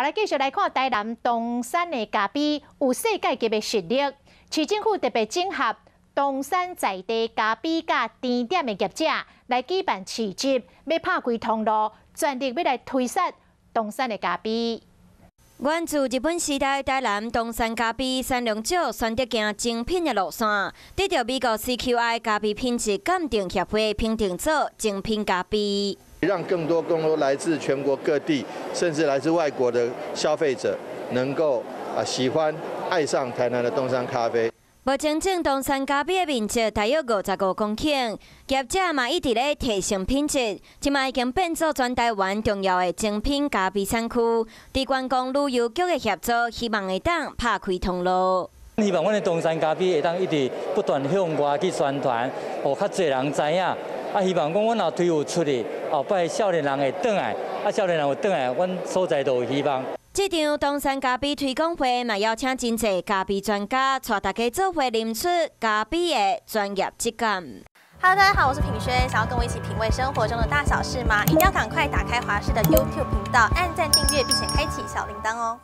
来继续来看台南东山的咖啡有世界级的实力，市政府特别整合东山在地咖啡甲甜点的业者来举办市集，要拍开通路，全力要来推销东山的咖啡。源自日本时代，台南东山咖啡产量少，选择行精品的路线，得到美国 CQI 咖啡品质鉴定协会评定做精品咖啡。 让更多来自全国各地，甚至来自外国的消费者，能够喜欢、爱上台南的东山咖啡。目前种东山咖啡的面积大约55公顷，业者嘛一直咧提升品质，即卖已经变作全台湾重要的精品咖啡产区。伫观光旅游局的协助，希望会当拍开通路。 希望阮的东山咖啡会当一直不断向外去宣传，互较侪人知影。希望讲阮若推有出去，后摆少年人会转来，少年人有转来，阮所在都有希望。这场东山咖啡推广会嘛，邀请真侪咖啡专家，带大家做伙啉出咖啡的专业质感。Hello， 大家好，我是品轩。想要跟我一起品味生活中的大小事吗？一定要赶快打开华视的 YouTube 频道，按赞、订阅，并且开启小铃铛哦。